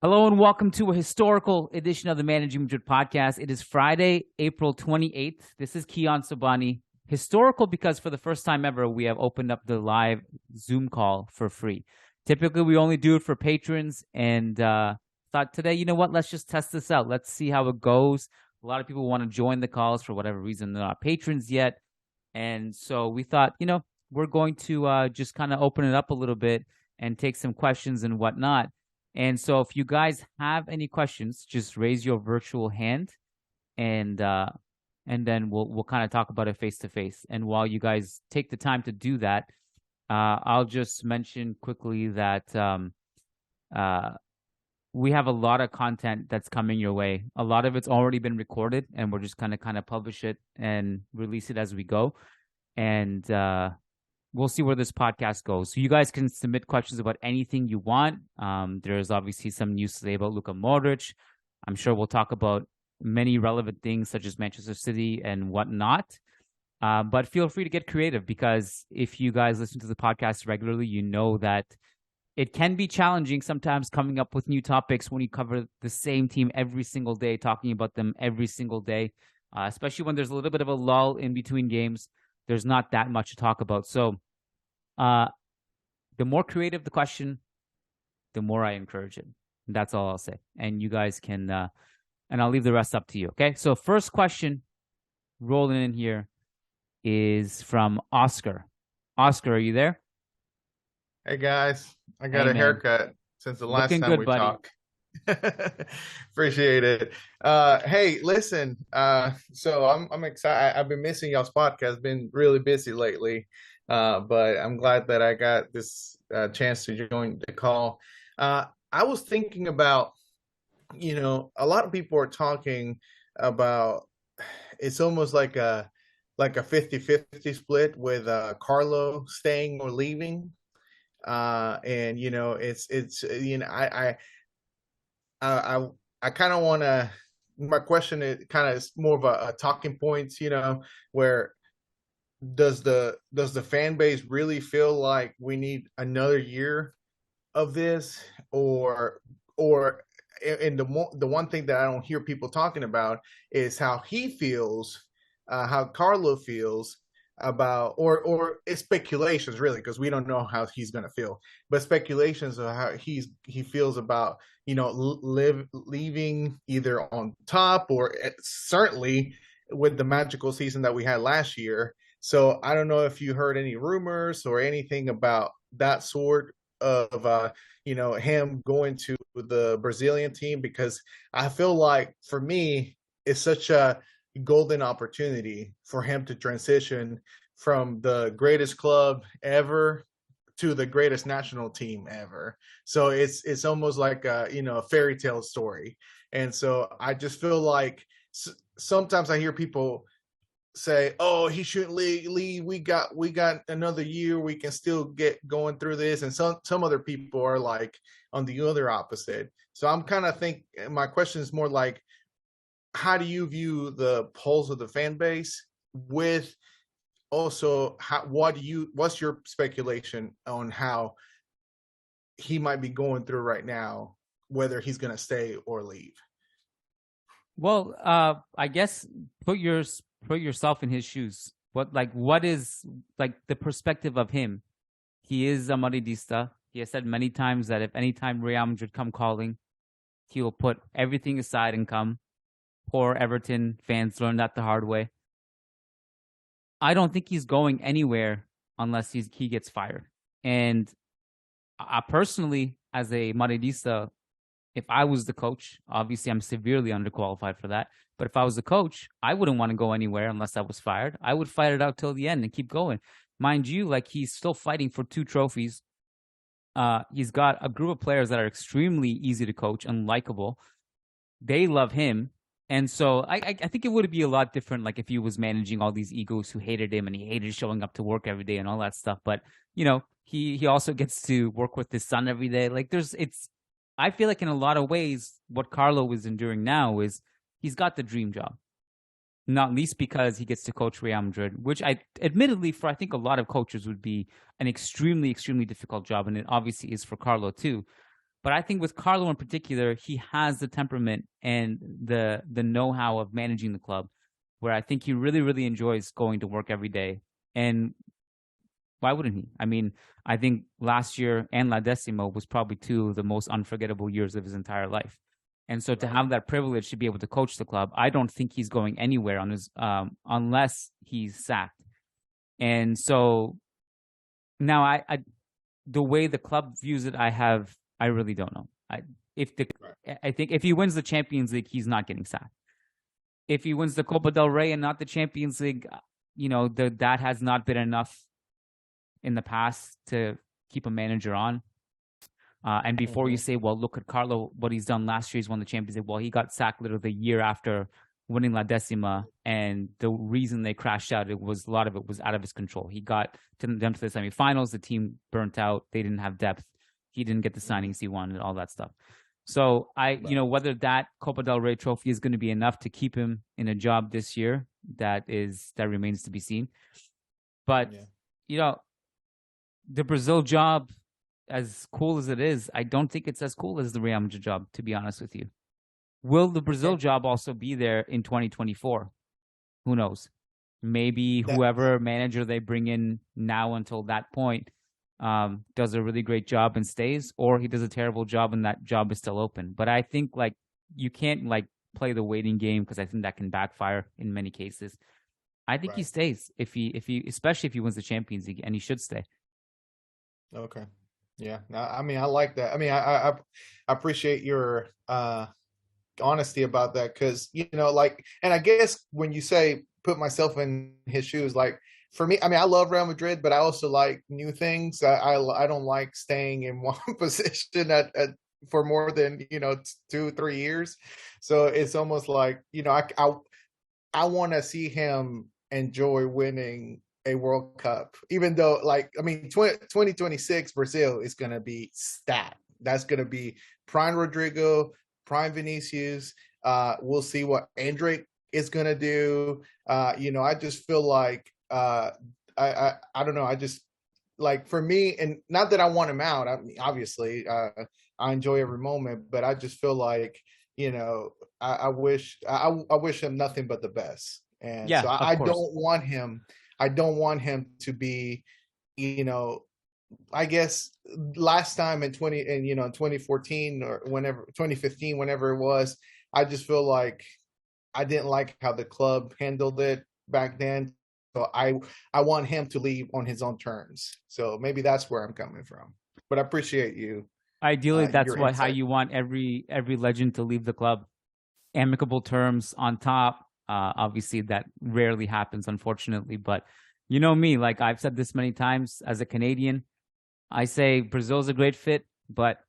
Hello and welcome to a historical edition of the Managing Madrid Podcast. It is Friday, April 28th. This is Kiyan Sobhani. Historical because for the first time ever, we have opened up the live Zoom call for free. Typically, we only do it for patrons and thought today, you know what, let's just test this out. Let's see how it goes. A lot of people want to join the calls for whatever reason. They're not patrons yet. And so we thought, we're going to just kind of open it up a little bit and take some questions and whatnot. And so if you guys have any questions, just raise your virtual hand and then we'll kind of talk about it face to face. And while you guys take the time to do that, I'll just mention quickly that we have a lot of content that's coming your way. A lot of it's already been recorded and we're just kind of publish it and release it as we go. And we'll see where this podcast goes. So you guys can submit questions about anything you want. There's obviously some news today about Luka Modric. I'm sure we'll talk about many relevant things such as Manchester City and whatnot. But feel free to get creative because if you guys listen to the podcast regularly, you know that it can be challenging sometimes coming up with new topics when you cover the same team every single day, talking about them every single day, especially when there's a little bit of a lull in between games. There's not that much to talk about. So the more creative the question, the more I encourage it. That's all I'll say. And you guys can, and I'll leave the rest up to you. Okay. So first question rolling in here is from Oscar. Oscar, are you there? Hey guys, I got a haircut since the last time we talked. Appreciate it. Hey, listen. So I'm excited. I've been missing y'all's podcast. Been really busy lately, but I'm glad that I got this chance to join the call. I was thinking about, a lot of people are talking about it's almost like a 50-50 split with Carlo staying or leaving. And I kind of want to, my question is kind of more of a talking points, where does the fan base really feel like we need another year of this, or and the one thing that I don't hear people talking about is how he feels, how Carlo feels about, or it's speculations really, because we don't know how he's going to feel, but speculations of how he feels about leaving either on top or certainly with the magical season that we had last year. So I don't know if you heard any rumors or anything about that sort of him going to the Brazilian team, because I feel like for me it's such a golden opportunity for him to transition from the greatest club ever to the greatest national team ever. So it's almost like a fairy tale story. And so I just feel like sometimes I hear people say, "Oh, he shouldn't leave. We got another year. We can still get going through this." And some other people are like on the other opposite. So I'm kind of my question is more like, how do you view the pulse of the fan base, with also what's your speculation on how he might be going through right now, whether he's going to stay or leave? Well, I guess put yourself in his shoes. What is the perspective of him? He is a Madridista. He has said many times that if any time Real Madrid come calling, he will put everything aside and come. Poor Everton fans learned that the hard way. I don't think he's going anywhere unless he gets fired. And I personally, as a Madridista, if I was the coach, obviously I'm severely underqualified for that, but if I was the coach, I wouldn't want to go anywhere unless I was fired. I would fight it out till the end and keep going. Mind you, he's still fighting for 2 trophies. He's got a group of players that are extremely easy to coach and likable. They love him. And so I think it would be a lot different, if he was managing all these egos who hated him and he hated showing up to work every day and all that stuff. But, he also gets to work with his son every day. I feel like in a lot of ways, what Carlo is enduring now is he's got the dream job. Not least because he gets to coach Real Madrid, which admittedly for I think a lot of coaches would be an extremely, extremely difficult job. And it obviously is for Carlo too. But I think with Carlo in particular, he has the temperament and the know-how of managing the club, where I think he really, really enjoys going to work every day. And why wouldn't he? I mean, I think last year and La Decima was probably two of the most unforgettable years of his entire life. And so to have that privilege to be able to coach the club, I don't think he's going anywhere on his unless he's sacked. And so now I the way the club views it, I really don't know. I think if he wins the Champions League, he's not getting sacked. If he wins the Copa del Rey and not the Champions League, that has not been enough in the past to keep a manager on. And before you say, well, look at Carlo, what he's done last year, he's won the Champions League. Well, he got sacked literally the year after winning La Decima. And the reason they crashed out, a lot of it was out of his control. He got them to the semifinals. The team burnt out. They didn't have depth. He didn't get the signings he wanted, and all that stuff. So whether that Copa del Rey trophy is going to be enough to keep him in a job this year, that remains to be seen. But, the Brazil job, as cool as it is, I don't think it's as cool as the Real Madrid job, to be honest with you. Will the Brazil job also be there in 2024? Who knows? Maybe whoever manager they bring in now until that point does a really great job and stays, or he does a terrible job and that job is still open. But I think you can't play the waiting game, because I think that can backfire in many cases. I think he stays if he especially if he wins the Champions League, and he should stay. Okay. Yeah. I mean, I like that. I mean, I appreciate your honesty about that, because and I guess when you say put myself in his shoes, for me, I mean, I love Real Madrid, but I also like new things. I don't like staying in one position for more than 2-3 years. So it's almost like I want to see him enjoy winning a World Cup, even though 2026 Brazil is going to be stacked. That's going to be prime Rodrygo, prime Vinicius. We'll see what Endrick is going to do. I just feel like I don't know. I just for me, and not that I want him out. I mean, obviously, I enjoy every moment, but I just feel like I wish him nothing but the best. And so I don't want him. I don't want him to be, I guess last time in 2014 or 2015, whenever it was, I just feel like I didn't like how the club handled it back then. So I want him to leave on his own terms. So maybe that's where I'm coming from. But I appreciate you. Ideally, that's how you want every legend to leave the club. Amicable terms on top. Obviously, that rarely happens, unfortunately. But you know me, I've said this many times as a Canadian, I say Brazil's a great fit, but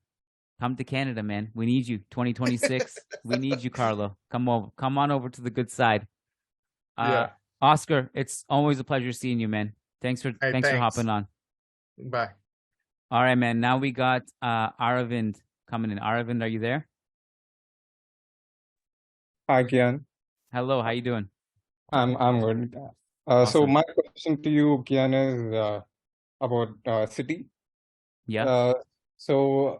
come to Canada, man. We need you. 2026. We need you, Carlo. Come on over to the good side. Oscar, it's always a pleasure seeing you, man. Thanks for hopping on. Bye. All right, man. Now we got Aravind coming in. Aravind, are you there? Hi, Kiyan. Hello, how you doing? I'm good. Awesome. So my question to you, Kiyan, is about City. Yeah. So,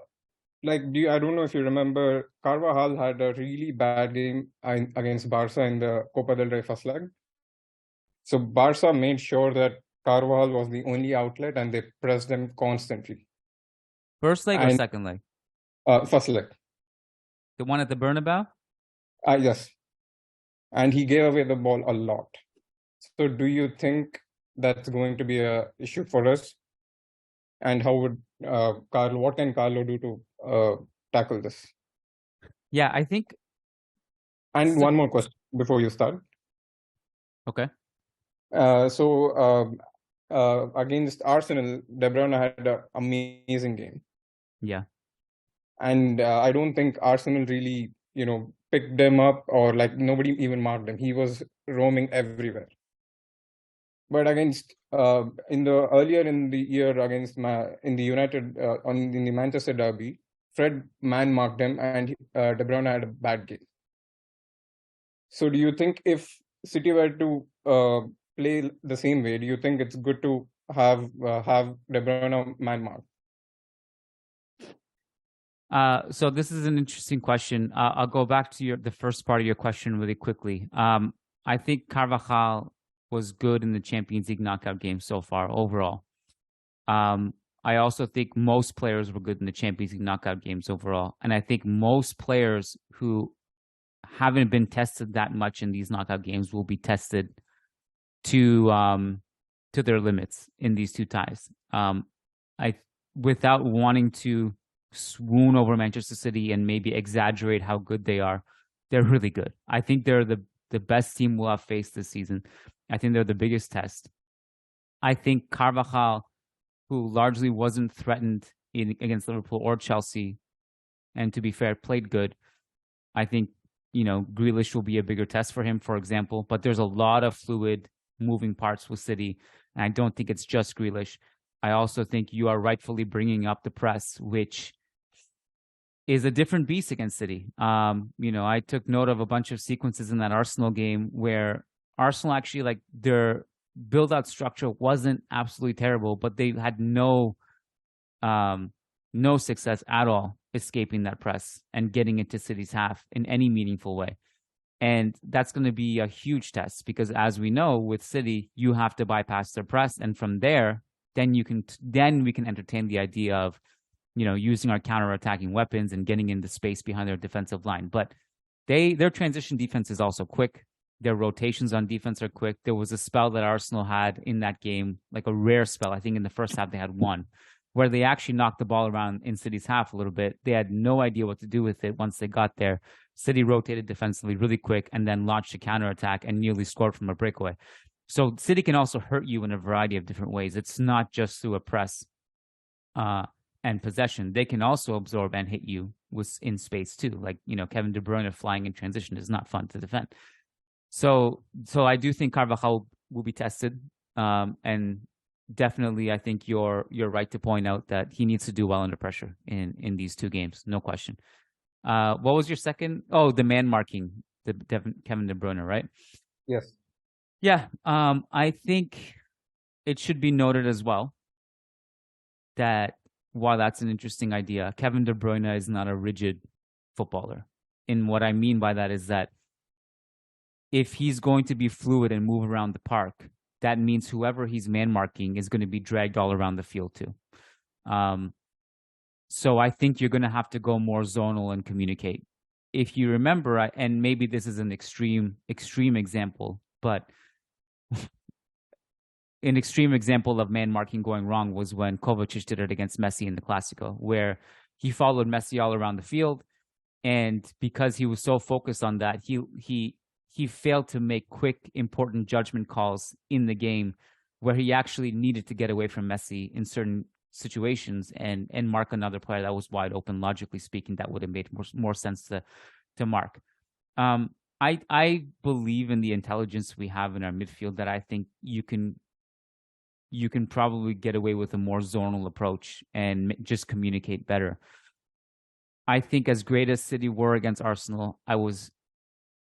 I don't know if you remember, Carvajal had a really bad game against Barca in the Copa del Rey first leg. So Barca made sure that Carvajal was the only outlet, and they pressed him constantly. First leg or second leg? First leg. The one at the Bernabeu? Yes. And he gave away the ball a lot. So do you think that's going to be an issue for us? And how would what can Carlo do to tackle this? Yeah, I think. And one more question before you start. Okay. Against Arsenal, De Bruyne had an amazing game. Yeah. And I don't think Arsenal really, picked them up, or nobody even marked him. He was roaming everywhere. But against earlier in the year against in the Manchester derby, Fred man marked him, and De Bruyne had a bad game. So do you think if City were to play the same way, do you think it's good to have De Bruyne man mark? So this is an interesting question. I'll go back to the first part of your question really quickly. I think Carvajal was good in the Champions League knockout game so far overall. I also think most players were good in the Champions League knockout games overall. And I think most players who haven't been tested that much in these knockout games will be tested to their limits in these two ties. Without wanting to swoon over Manchester City and maybe exaggerate how good they are, they're really good. I think they're the best team we'll have faced this season. I think they're the biggest test. I think Carvajal, who largely wasn't threatened against Liverpool or Chelsea, and to be fair, played good. I think, Grealish will be a bigger test for him, for example, but there's a lot of fluid moving parts with City, and I don't think it's just Grealish. I also think you are rightfully bringing up the press, which is a different beast against City. I took note of a bunch of sequences in that Arsenal game where Arsenal actually, their build-out structure wasn't absolutely terrible, but they had no success at all escaping that press and getting into City's half in any meaningful way. And that's going to be a huge test because, as we know, with City, you have to bypass their press, and from there, then we can entertain the idea of, using our counter-attacking weapons and getting into space behind their defensive line. But their transition defense is also quick. Their rotations on defense are quick. There was a spell that Arsenal had in that game, like a rare spell. I think in the first half they had one, where they actually knocked the ball around in City's half a little bit. They had no idea what to do with it once they got there. City rotated defensively really quick and then launched a counterattack and nearly scored from a breakaway. So City can also hurt you in a variety of different ways. It's not just through a press and possession. They can also absorb and hit you in space too. Like, Kevin De Bruyne flying in transition is not fun to defend. So I do think Carvajal will be tested. And definitely I think you're right to point out that he needs to do well under pressure in these two games. No question. What was your second? Oh, the man marking, Kevin De Bruyne, right? Yes. Yeah. I think it should be noted as well that while that's an interesting idea, Kevin De Bruyne is not a rigid footballer. And what I mean by that is that if he's going to be fluid and move around the park, that means whoever he's man marking is going to be dragged all around the field too. So I think you're going to have to go more zonal and communicate. If you remember, and maybe this is an extreme example, but an extreme example of man marking going wrong was when Kovacic did it against Messi in the Clasico, where he followed Messi all around the field, and because he was so focused on that, he failed to make quick, important judgment calls in the game, where he actually needed to get away from Messi in certain situations and mark another player that was wide open. Logically speaking, that would have made more sense to mark. I believe in the intelligence we have in our midfield that I think you can probably get away with a more zonal approach and just communicate better. I think as great as City were against Arsenal, I was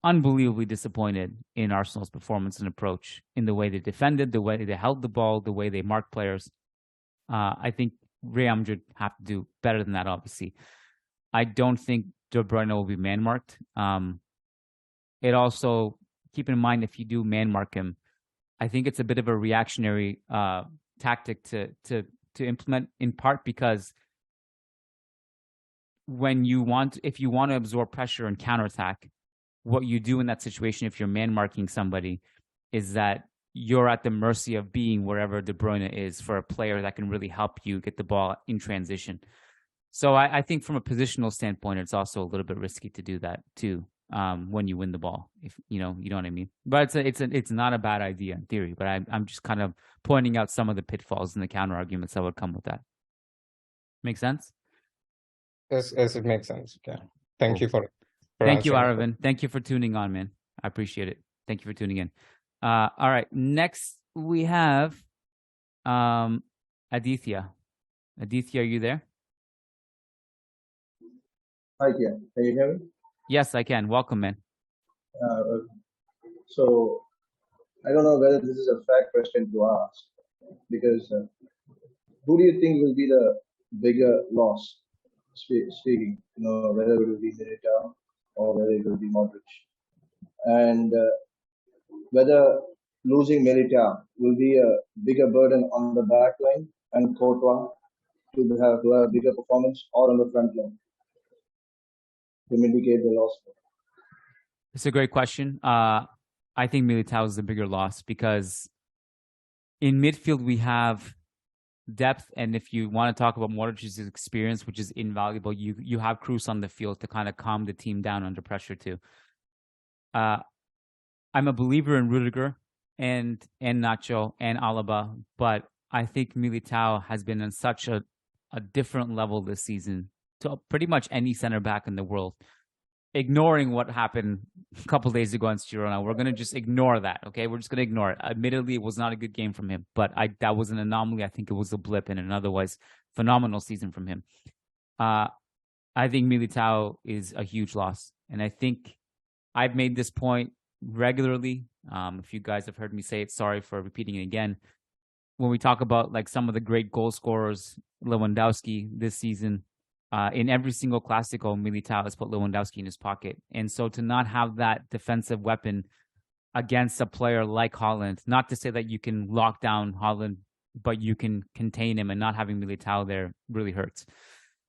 unbelievably disappointed in Arsenal's performance and approach, in the way they defended, the way they held the ball, the way they marked players. I think Real Madrid have to do better than that, obviously. I don't think De Bruyne will be man-marked. It also, keep in mind, if you do man-mark him, I think it's a bit of a reactionary tactic to implement, in part because if you want to absorb pressure and counterattack, what you do in that situation, if you're man-marking somebody, is that you're at the mercy of being wherever De Bruyne is for a player that can really help you get the ball in transition. So I think from a positional standpoint, it's also a little bit risky to do that too, when you win the ball, if you know what I mean. But it's not a bad idea in theory, but I'm just kind of pointing out some of the pitfalls and the counter arguments that would come with that. Make sense? Yes, it makes sense. Yeah. Thank you for Thank you, Aravind. Thank you for tuning on, man. I appreciate it. Thank you for tuning in. All right. Next, we have Aditya. Aditya, are you there? Hi, yeah. Can you hear me? Yes, I can. Welcome, man. So, I don't know whether this is a fair question to ask, because who do you think will be the bigger loss, speaking, whether it will be Militao or whether it will be Modric, and whether losing Militao will be a bigger burden on the back line and Courtois to have a bigger performance or on the front line to mitigate the loss. It's a great question. I think Militao is the bigger loss because in midfield we have depth, and if you want to talk about Modric's experience, which is invaluable, you have Cruz on the field to kind of calm the team down under pressure too. I'm a believer in Rudiger and Nacho and Alaba, but I think Militao has been on such a different level this season to pretty much any center back in the world. Ignoring what happened a couple days ago against Girona, we're going to just ignore that, okay? We're just going to ignore it. Admittedly, it was not a good game from him, but that was an anomaly. I think it was a blip in an otherwise phenomenal season from him. I think Militao is a huge loss, and I think I've made this point regularly. If you guys have heard me say it, sorry for repeating it again. When we talk about like some of the great goal scorers, Lewandowski this season, in every single Clásico, Militao has put Lewandowski in his pocket. And so to not have that defensive weapon against a player like Haaland, not to say that you can lock down Haaland, but you can contain him, and not having Militao there really hurts.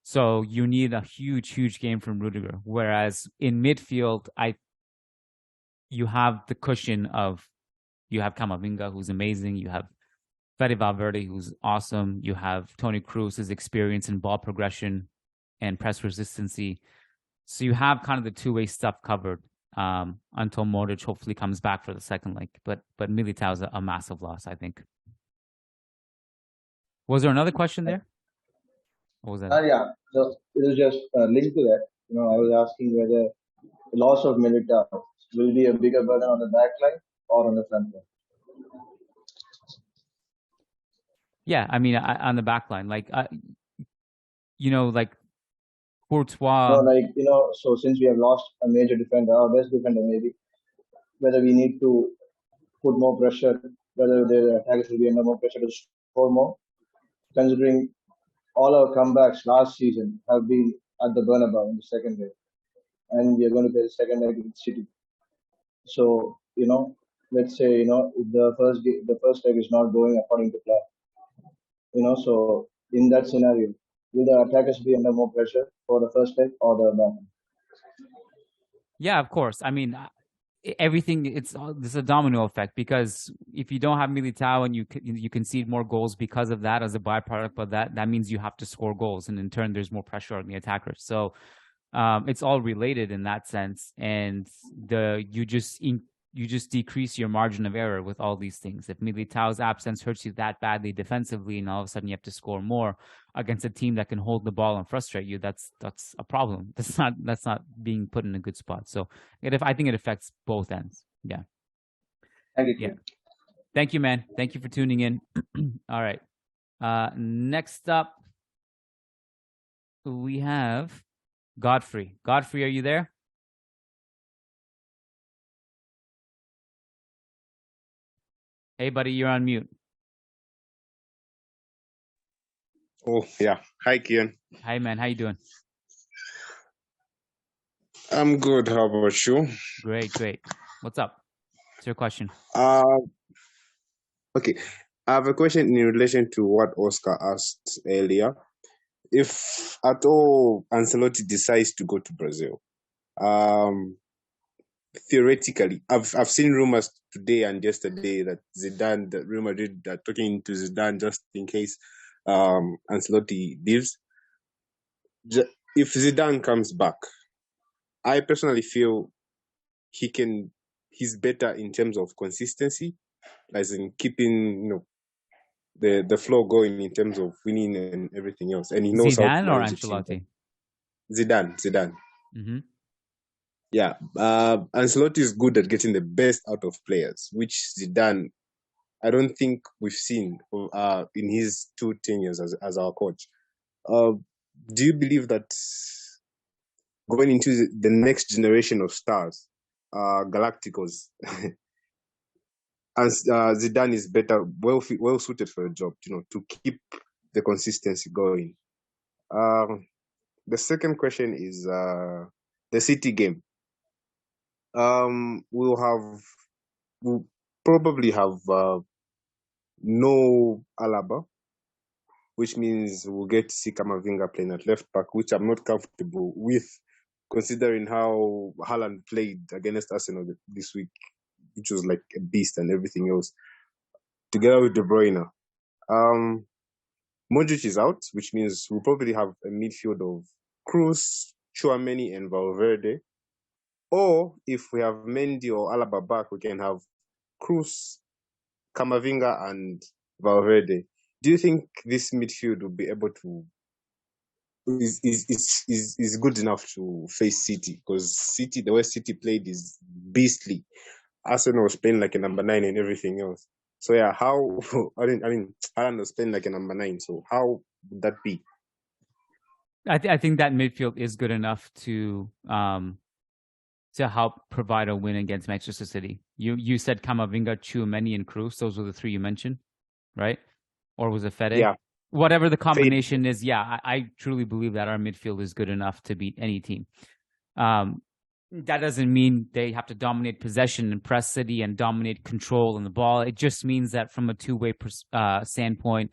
So you need a huge, huge game from Rudiger. Whereas in midfield, you have the cushion of, you have Camavinga, who's amazing. You have Fede Valverde, who's awesome. You have Toni Kroos's experience in ball progression and press resistancy. So you have kind of the two-way stuff covered until Modric hopefully comes back for the second leg. But Militao is a massive loss, I think. Was there another question there? What was that? Yeah, so it was just linked to that. I was asking whether the loss of Militao will be a bigger burden on the back line or on the front line. Yeah, I mean, on the back line, like, like Courtois. So since we have lost a major defender, our best defender maybe, whether we need to put more pressure, whether the attackers will be under more pressure to score more, considering all our comebacks last season have been at the Bernabeu in the second leg, and we are going to play the second leg with City. So let's say if the first leg is not going according to plan, so in that scenario, will the attackers be under more pressure for the first leg or the back? Yeah, of course. I mean, everything, this is a domino effect, because if you don't have Militao and you concede more goals because of that, as a byproduct of that means you have to score goals, and in turn there's more pressure on the attackers. So it's all related in that sense, and you just decrease your margin of error with all these things. If Militao's absence hurts you that badly defensively, and all of a sudden you have to score more against a team that can hold the ball and frustrate you, that's a problem. That's not being put in a good spot. So I think it affects both ends. Yeah. Thank you. Yeah. Thank you, man. Thank you for tuning in. All right. Next up, we have Godfrey. Godfrey, are you there? Hey, buddy, you're on mute. Oh, yeah. Hi, Kiyan. Hi, man. How you doing? I'm good. How about you? Great. What's up? What's your question? Okay. I have a question in relation to what Oscar asked earlier. If at all Ancelotti decides to go to Brazil, theoretically, I've seen rumors today and yesterday that Real Madrid are talking to Zidane just in case Ancelotti leaves. If Zidane comes back, I personally feel he's better in terms of consistency, as in keeping the flow going in terms of winning and everything else. And he knows Zidane how to or manage Ancelotti? Zidane. Mm-hmm. Yeah, Ancelotti is good at getting the best out of players, which Zidane, I don't think we've seen in his 2 tenures as our coach. Do you believe that going into the next generation of stars, Galacticos, and Zidane is better, well suited for the job, to keep the consistency going? the second question is the City game. We'll probably have no Alaba, which means we'll get to see Camavinga playing at left back, which I'm not comfortable with, considering how Haaland played against Arsenal this week, which was like a beast and everything else, together with De Bruyne. Modric is out, which means we'll probably have a midfield of Kroos, Tchouameni, and Valverde. Or if we have Mendy or Alaba back, we can have Kroos, Camavinga, and Valverde. Do you think this midfield will be able to is good enough to face City? Because City, the way City played is beastly. Arsenal was playing like a number 9 and everything else. So yeah, how I mean Haaland was playing like a number 9. So how would that be? I think that midfield is good enough to help provide a win against Manchester City. You said Camavinga, Tchouameni, and Kroos. Those were the three you mentioned, right? Or was it Fede? Yeah. Whatever the combination is, yeah, I truly believe that our midfield is good enough to beat any team. That doesn't mean they have to dominate possession and press City and dominate control in the ball. It just means that from a two-way standpoint,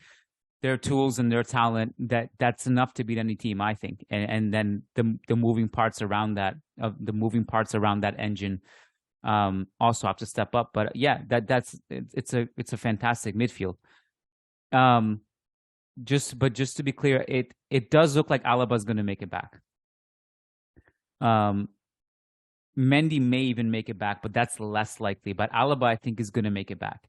their tools and their talent, that's enough to beat any team, I think. And then the moving parts around that, engine, also have to step up. But yeah, it's a fantastic midfield. Just to be clear, it does look like Alaba's going to make it back. Mendy may even make it back, but that's less likely. But Alaba, I think, is going to make it back.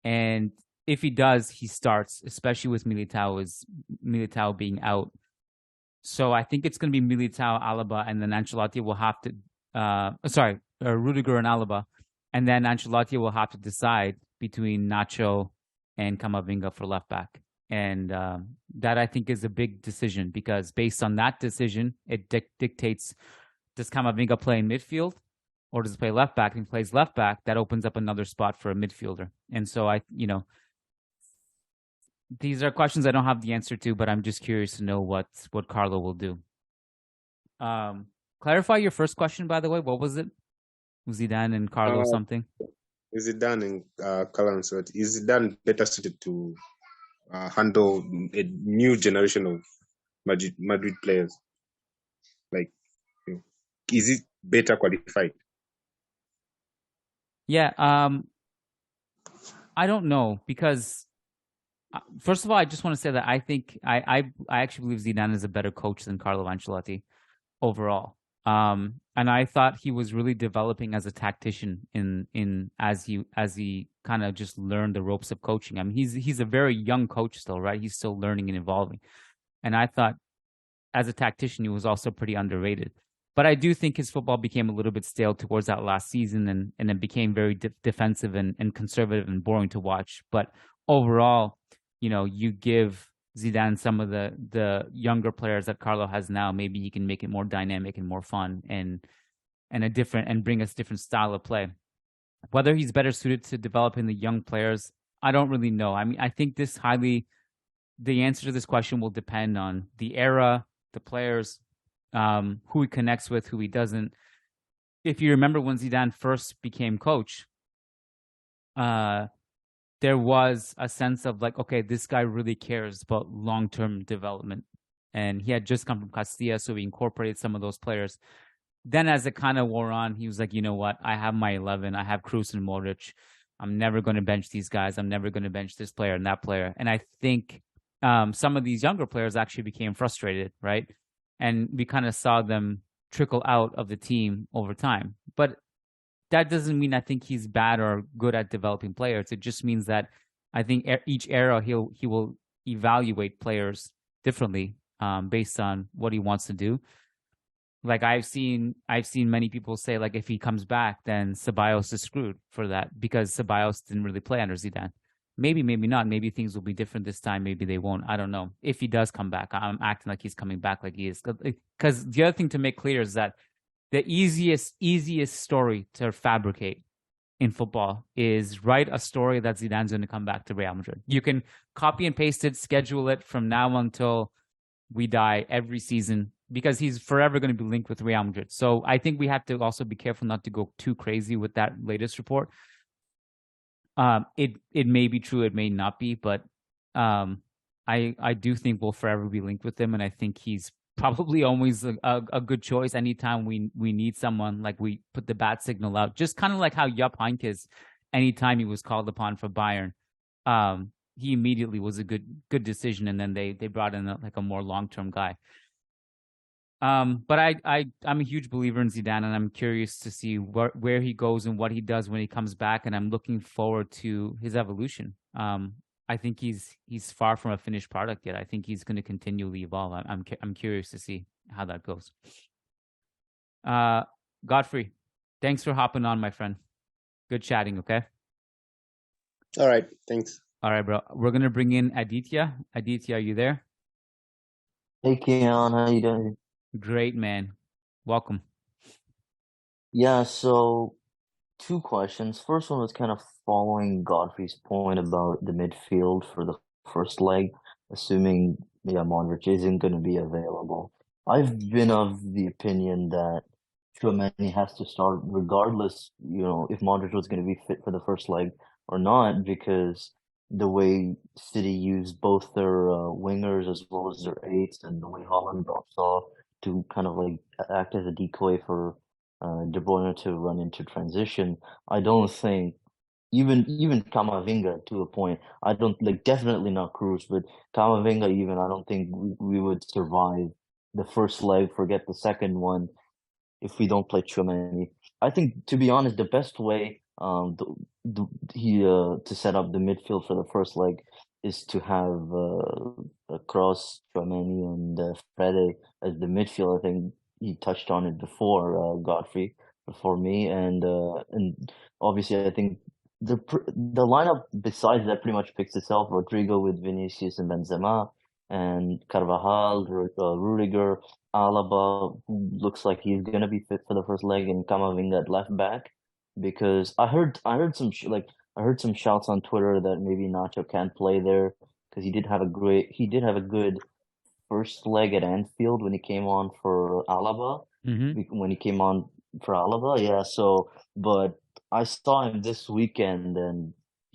And if he does, he starts, especially with Militao being out. So I think it's going to be Militao, Alaba, and then Ancelotti will have to Rudiger and Alaba. And then Ancelotti will have to decide between Nacho and Camavinga for left back. And that, I think, is a big decision, because based on that decision, it dictates, does Camavinga play in midfield or does he play left back? And he plays left back, that opens up another spot for a midfielder. And so these are questions I don't have the answer to, but I'm just curious to know what Carlo will do. Clarify your first question, by the way. What was it? Zidane and Carlo something? Zidane and Carlo Ancelotti. Is Zidane better suited to handle a new generation of Madrid players? Like, is it better qualified? Yeah, I don't know, because first of all, I just want to say that I think I actually believe Zidane is a better coach than Carlo Ancelotti overall. And I thought he was really developing as a tactician as he kind of just learned the ropes of coaching. I mean, he's a very young coach still, right? He's still learning and evolving. And I thought as a tactician, he was also pretty underrated. But I do think his football became a little bit stale towards that last season, and it became very defensive and conservative and boring to watch. But overall, you give Zidane some of the younger players that Carlo has now, maybe he can make it more dynamic and more fun and bring us different style of play. Whether he's better suited to developing the young players, I don't really know. I mean, I think the answer to this question will depend on the era, the players, who he connects with, who he doesn't. If you remember when Zidane first became coach, there was a sense of like, okay, this guy really cares about long-term development. And he had just come from Castilla, so he incorporated some of those players. Then as it kind of wore on, he was like, you know what? I have my 11. I have Kroos and Modric. I'm never going to bench these guys. I'm never going to bench this player and that player. And I think some of these younger players actually became frustrated, right? And we kind of saw them trickle out of the team over time. But that doesn't mean I think he's bad or good at developing players. It just means that I think each era he will evaluate players differently based on what he wants to do. Like I've seen many people say, like, if he comes back, then Ceballos is screwed for that, because Ceballos didn't really play under Zidane. Maybe not. Maybe things will be different this time. Maybe they won't. I don't know. If he does come back, I'm acting like he's coming back like he is. Because the other thing to make clear is that the easiest story to fabricate in football is write a story that Zidane's going to come back to Real Madrid. You can copy and paste it, schedule it from now until we die every season. because he's forever going to be linked with Real Madrid. So I think we have to also be careful not to go too crazy with that latest report. It may be true, it may not be, but I do think we'll forever be linked with him, and I think he's probably always a good choice anytime we need someone. Like, we put the bat signal out, just kind of like how Jupp Heynckes, anytime he was called upon for Bayern, he immediately was a good decision, and then they brought in a more long-term guy. But I'm a huge believer in Zidane, and I'm curious to see where he goes and what he does when he comes back, and I'm looking forward to his evolution. I think he's far from a finished product yet. I think he's going to continually evolve. I'm curious to see how that goes. Godfrey, thanks for hopping on, my friend. Good chatting. Okay. All right. Thanks. All right, bro. We're gonna bring in Aditya. Aditya, are you there? Hey, Kiyan, how you doing? Great, man. Welcome. Yeah, so 2 questions. First one was kind of following Godfrey's point about the midfield for the first leg, assuming Modric isn't going to be available. I've been of the opinion that Tchouaméni has to start regardless, if Modric was going to be fit for the first leg or not, because the way City used both their wingers as well as their eights, and the way Holland drops off to kind of like act as a decoy for De Bruyne to run into transition. I don't think even Camavinga, to a point, I don't definitely not Cruz, but Camavinga, even I don't think we would survive the first leg, forget the second one, if we don't play Tchouaméni. I think, to be honest, the best way to set up the midfield for the first leg is to have Kroos, Tchouaméni, and Fede as the midfield. I think he touched on it before, Godfrey, before me, and obviously I think the lineup besides that pretty much picks itself. Rodrygo with Vinicius and Benzema, and Carvajal, Rudiger, Alaba, who looks like he's gonna be fit for the first leg, and Camavinga at left back. Because I heard some shouts on Twitter that maybe Nacho can't play there because he did have a good first leg at Anfield when he came on for Alaba. When he came on for Alaba, yeah. So, but I saw him this weekend, and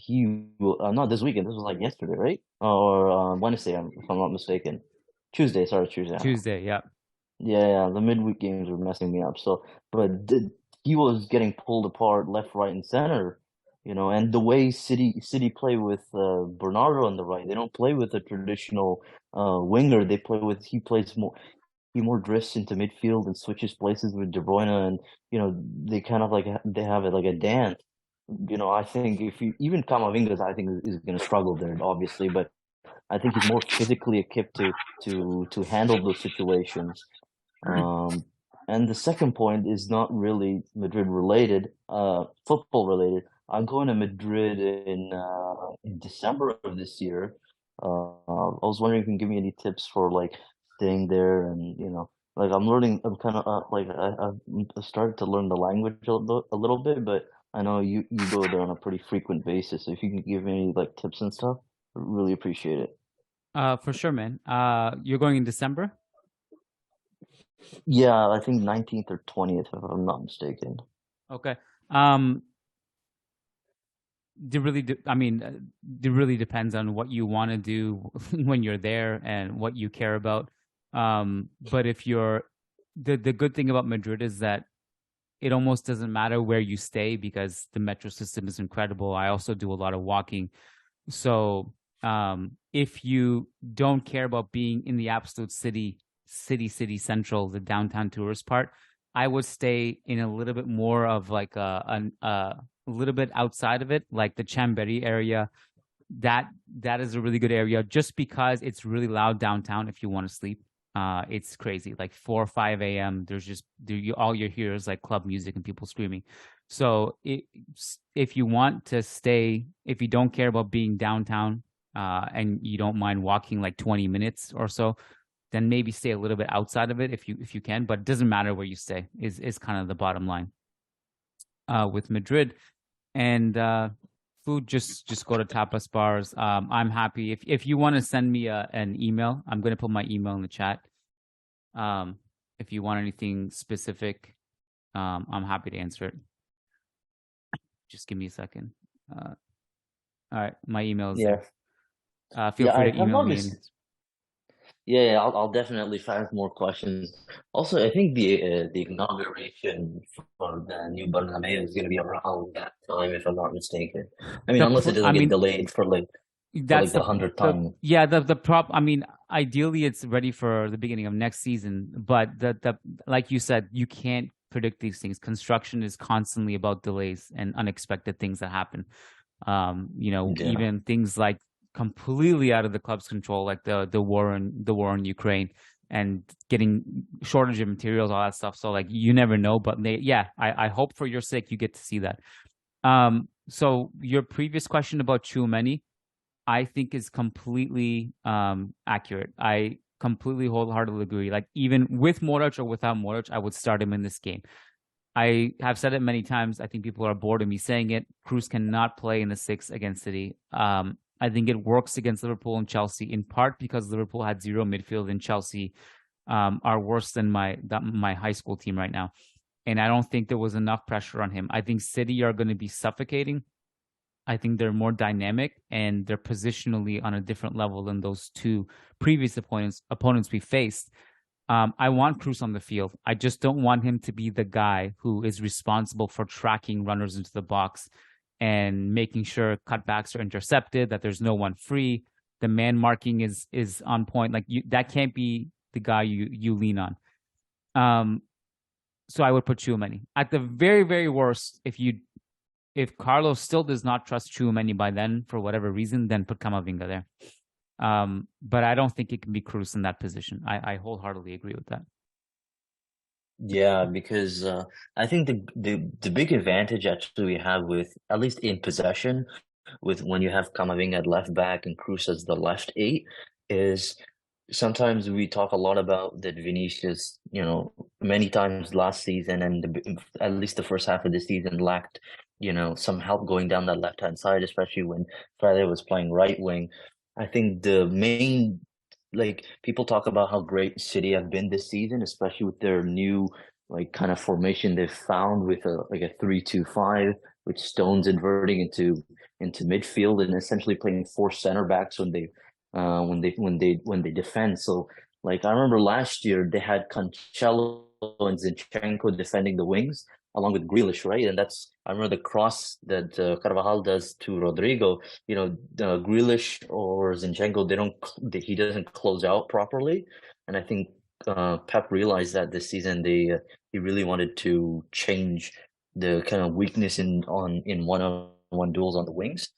not this weekend. This was like yesterday, right? Or Wednesday, if I'm not mistaken. Tuesday, Tuesday. Tuesday, yeah. Yeah, the midweek games were messing me up. So, but he was getting pulled apart left, right, and center, and the way City play with Bernardo on the right, they don't play with a traditional winger. He more drifts into midfield and switches places with De Bruyne, and they kind of they have it like a dance. I think even Camavinga, I think is going to struggle there, obviously, but I think he's more physically equipped to handle those situations. And the second point is not really Madrid related, football related. I'm going to Madrid in December of this year. I was wondering if you can give me any tips for staying there, and I'm learning. I'm kind of I've started to learn the language a little bit, but I know you go there on a pretty frequent basis. So if you can give me any tips and stuff, I'd really appreciate it. For sure, man. You're going in December? Yeah, I think 19th or 20th, if I'm not mistaken. Okay. It really depends on what you want to do when you're there and what you care about. But if you're the good thing about Madrid is that it almost doesn't matter where you stay because the metro system is incredible. I also do a lot of walking. So if you don't care about being in the absolute city central, the downtown tourist part, I would stay in a little bit more of a little bit outside of it, like the Chambéry area. That is a really good area just because it's really loud downtown if you want to sleep. It's crazy, like 4 or 5 a.m. All you hear is club music and people screaming. So if you want to stay, if you don't care about being downtown and you don't mind walking 20 minutes or so, then maybe stay a little bit outside of it if you can, but it doesn't matter where you stay is kind of the bottom line. With Madrid and food, just go to tapas bars. I'm happy if you want to send me an email. I'm going to put my email in the chat. if you want anything specific, I'm happy to answer it. Just give me a second. All right, my email is Yeah. there. Feel free to email me. Yeah, I'll definitely find more questions. Also, I think the inauguration for the new Bernabeu is going to be around that time, if I'm not mistaken. I mean, unless it doesn't get delayed for like that's the 100th time. I mean, ideally it's ready for the beginning of next season, but the like you said, you can't predict these things. Construction is constantly about delays and unexpected things that happen. Even things like completely out of the club's control, like the war in Ukraine and getting shortage of materials, all that stuff. So like you never know, but I hope for your sake you get to see that. So your previous question about Tchouaméni, I think is completely accurate. I completely wholeheartedly agree. Like even with Modric or without Modric, I would start him in this game. I have said it many times. I think people are bored of me saying it. Cruz cannot play in the 6 against City. I think it works against Liverpool and Chelsea, in part because Liverpool had 0 midfield and Chelsea are worse than my high school team right now. And I don't think there was enough pressure on him. I think City are going to be suffocating. I think they're more dynamic and they're positionally on a different level than those two previous opponents we faced. I want Cruz on the field. I just don't want him to be the guy who is responsible for tracking runners into the box and making sure cutbacks are intercepted, that there's no one free, the man marking is on point. Like that can't be the guy you lean on. So I would put Tchouaméni. At the very, very worst, if Carlos still does not trust Tchouaméni by then for whatever reason, then put Camavinga there. But I don't think it can be Cruz in that position. I wholeheartedly agree with that. Yeah, because I think the big advantage actually we have with, at least in possession, with when you have Camavinga at left back and Cruz as the left 8, is sometimes we talk a lot about that Vinicius, many times last season and at least the first half of the season lacked, some help going down that left-hand side, especially when Friday was playing right wing. I think the main, people talk about how great City have been this season, especially with their new kind of formation they've found with a 3-2-5, with Stones inverting into midfield and essentially playing 4 center backs when they defend. So I remember last year they had Cancelo and Zinchenko defending the wings along with Grealish, right? And I remember the cross that Carvajal does to Rodrygo. Grealish or Zinchenko, he doesn't close out properly, and I think Pep realized that this season he really wanted to change the kind of weakness in one-on-one duels on the wings.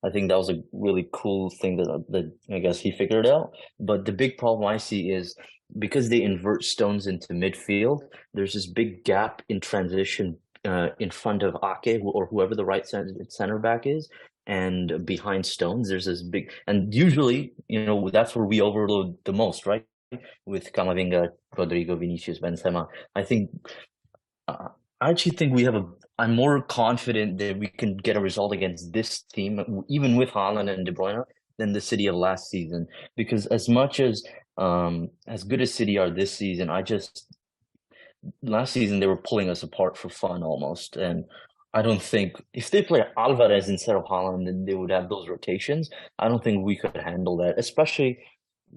I think that was a really cool thing that I guess he figured out. But the big problem I see is because they invert Stones into midfield, there's this big gap in transition in front of Ake or whoever the right center back is, and behind Stones there's this big, and usually that's where we overload the most, right? With Camavinga, Rodrygo, Vinicius, Benzema. I actually think I'm more confident that we can get a result against this team, even with Haaland and De Bruyne, than the City of last season. Because as much as good as City are this season, last season they were pulling us apart for fun almost. And I don't think if they play Alvarez instead of Haaland and they would have those rotations, I don't think we could handle that, especially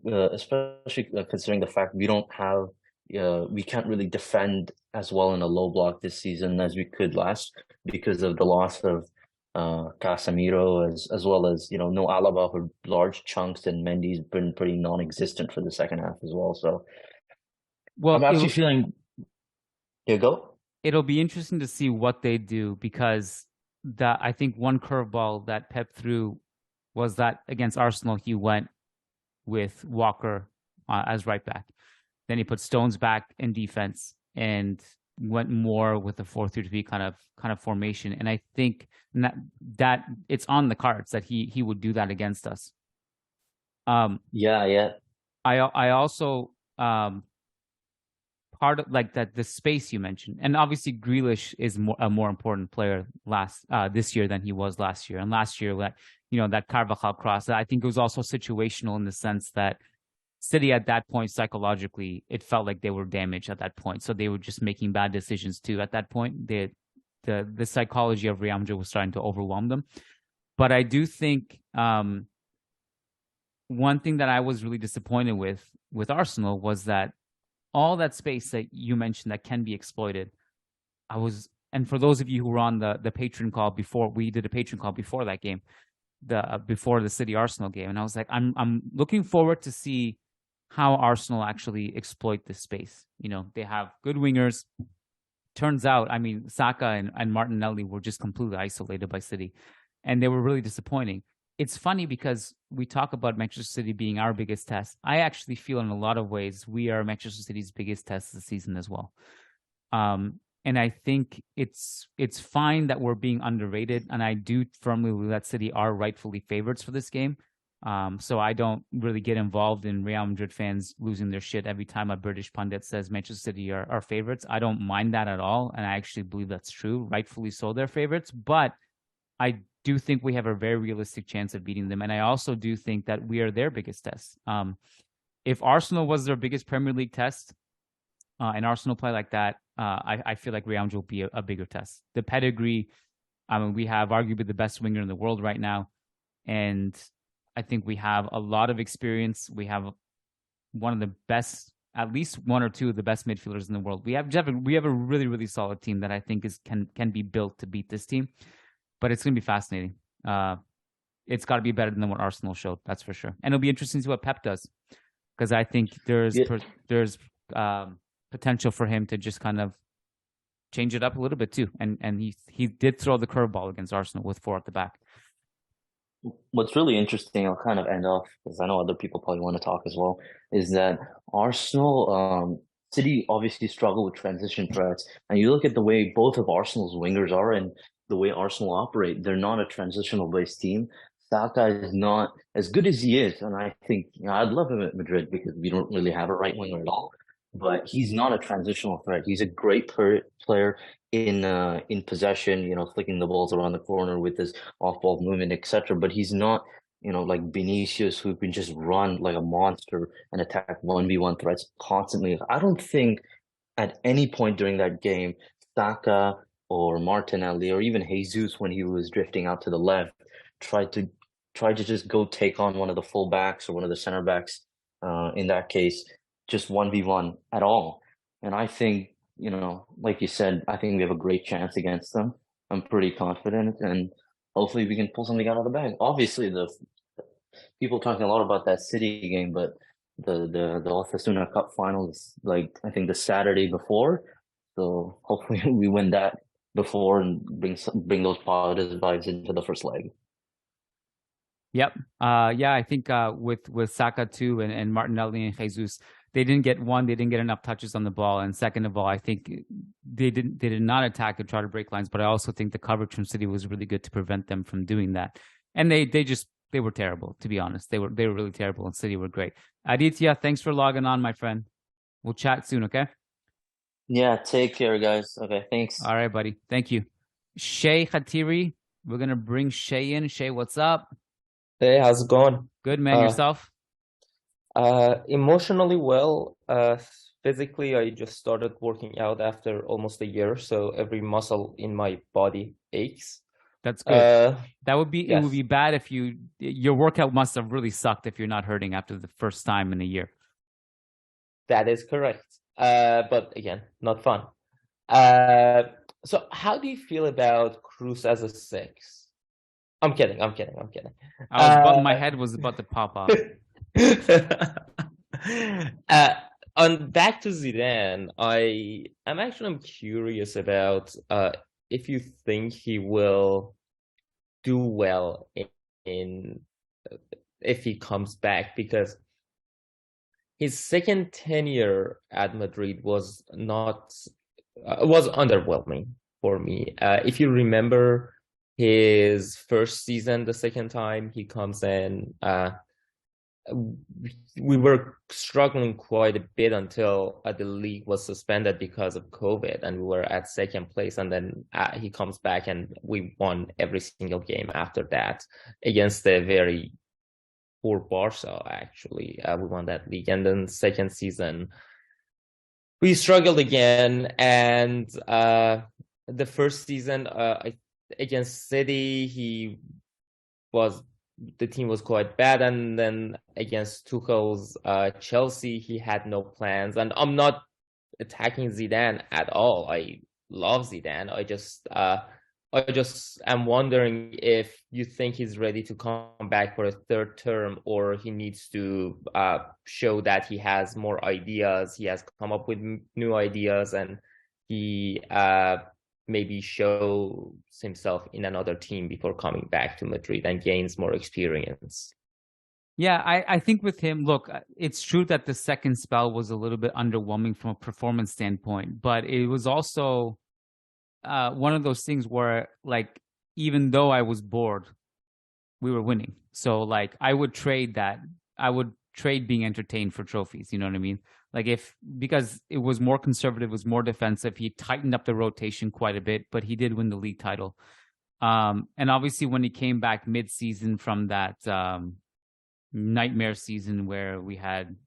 considering the fact we don't have. We can't really defend as well in a low block this season as we could last, because of the loss of Casemiro as well as no Alaba for large chunks, and Mendy's been pretty non-existent for the second half as well. So I'm actually feeling. Here you go. It'll be interesting to see what they do, because I think one curveball that Pep threw was that against Arsenal he went with Walker as right back. Then he put Stones back in defense and went more with a 4-3-3 kind of formation. And I think that it's on the cards that he would do that against us. Yeah. I also part of that the space you mentioned, and obviously Grealish is a more important player this year than he was last year. And last year that Carvajal cross, I think it was also situational in the sense that City at that point, psychologically, it felt like they were damaged at that point. So they were just making bad decisions too. At that point, the psychology of Real Madrid was starting to overwhelm them. But I do think one thing that I was really disappointed with Arsenal was that all that space that you mentioned that can be exploited, and for those of you who were on the Patreon call before, we did a Patreon call before that game, before the City Arsenal game, and I was like, I'm looking forward to see how Arsenal actually exploit this space. You know, they have good wingers. Turns out, I mean, Saka and Martinelli were just completely isolated by City, and they were really disappointing. It's funny because we talk about Manchester City being our biggest test. I actually feel in a lot of ways we are Manchester City's biggest test this season as well. And I think it's fine that we're being underrated, and I do firmly believe that City are rightfully favorites for this game. So I don't really get involved in Real Madrid fans losing their shit every time a British pundit says Manchester City are favorites. I don't mind that at all, and I actually believe that's true. Rightfully so, they're favorites, but I do think we have a very realistic chance of beating them, and I also do think that we are their biggest test. If Arsenal was their biggest Premier League test, and Arsenal play like that, I feel like Real Madrid will be a bigger test. The pedigree, I mean, we have arguably the best winger in the world right now, and I think we have a lot of experience. We have one of the best, at least one or two of the best midfielders in the world. We have a really, really solid team that I think can be built to beat this team. But it's going to be fascinating. It's got to be better than what Arsenal showed, that's for sure. And it'll be interesting to see what Pep does, because I think there's potential for him to just kind of change it up a little bit too. And he did throw the curveball against Arsenal with 4 at the back. What's really interesting, I'll kind of end off, because I know other people probably want to talk as well, is that Arsenal, City obviously struggle with transition threats. And you look at the way both of Arsenal's wingers are and the way Arsenal operate, they're not a transitional-based team. Saka is not as good as he is, and I think I'd love him at Madrid because we don't really have a right winger at all. But he's not a transitional threat. He's a great player in possession, flicking the balls around the corner with his off-ball movement, etc. But he's not, like Vinicius, who can just run like a monster and attack 1v1 threats constantly. I don't think at any point during that game, Saka or Martinelli or even Jesus, when he was drifting out to the left, tried to just go take on one of the fullbacks or one of the center backs, in that case, just 1v1 at all. And I think, like you said, I think we have a great chance against them. I'm pretty confident, and hopefully we can pull something out of the bag. Obviously, the people talking a lot about that City game, but the Osasuna Cup final is like, I think, the Saturday before. So hopefully we win that before and bring those positive vibes into the first leg. Yep. I think with Saka too and Martinelli and Jesus, they didn't get enough touches on the ball, and second of all, I think they did not attack and try to break lines, but I also think the coverage from City was really good to prevent them from doing that. And they were terrible, to be honest. They were really terrible, and City were great. Aditya, thanks for logging on, my friend. We'll chat soon, okay? Yeah, take care, guys. Okay, thanks. All right, buddy. Thank you. Shay Khatiri, we're going to bring Shay in. Shay, what's up? Hey, how's it going? Good, man. Yourself? Emotionally well. Physically, I just started working out after almost a year, so every muscle in my body aches. That's good. It would be bad if your workout must have really sucked if you're not hurting after the first time in a year. That is correct. But again, not fun. So how do you feel about Cruz as a 6? I'm kidding. My head was about to pop off. On back to Zidane, I'm curious about if you think he will do well in if he comes back, because his second tenure at Madrid was underwhelming for me. If you remember his first season, the second time he comes in, we were struggling quite a bit until the league was suspended because of COVID, and we were at second place. And then he comes back and we won every single game after that against a very for Barca, actually. We won that league. And then second season, we struggled again. And the first season against City, the team was quite bad. And then against Tuchel's Chelsea, he had no plans. And I'm not attacking Zidane at all. I love Zidane. I just am wondering if you think he's ready to come back for a third term, or he needs to show that he has more ideas. He has come up with new ideas, and he maybe shows himself in another team before coming back to Madrid and gains more experience. Yeah, I think with him, look, it's true that the second spell was a little bit underwhelming from a performance standpoint, but it was also one of those things where, like, even though I was bored, we were winning. So, like, I would trade being entertained for trophies. You know what I mean? Like, because it was more conservative, it was more defensive. He tightened up the rotation quite a bit, but he did win the league title. And obviously, when he came back mid-season from that nightmare season where we had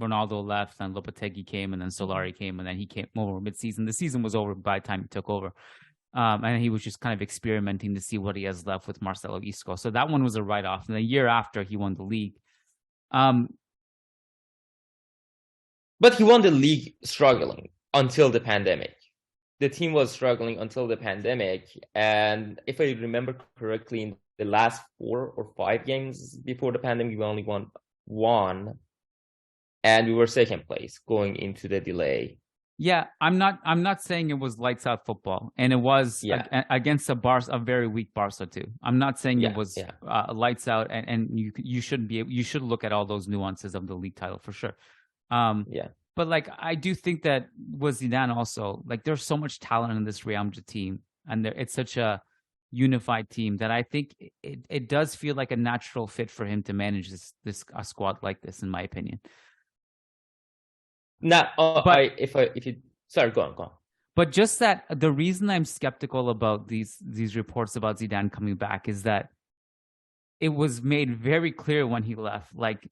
Ronaldo left and Lopetegui came and then Solari came and then he came over mid-season. The season was over by the time he took over. And he was just kind of experimenting to see what he has left with Marcelo Isco. So that one was a write-off. And the year after, he won the league. But he won the league struggling until the pandemic. The team was struggling until the pandemic. And if I remember correctly, in the last 4 or 5 games before the pandemic, we only won 1. And we were second place going into the delay. Yeah, I'm not saying it was lights out football, and it was against a very weak Barca too. I'm not saying it was lights out, and you should look at all those nuances of the league title for sure. But like, I do think that with Zidane also, like, there's so much talent in this Real Madrid team, and it's such a unified team that I think it does feel like a natural fit for him to manage a squad like this, in my opinion. Now, sorry, go on. But just that, the reason I'm skeptical about these reports about Zidane coming back is that it was made very clear when he left. Like,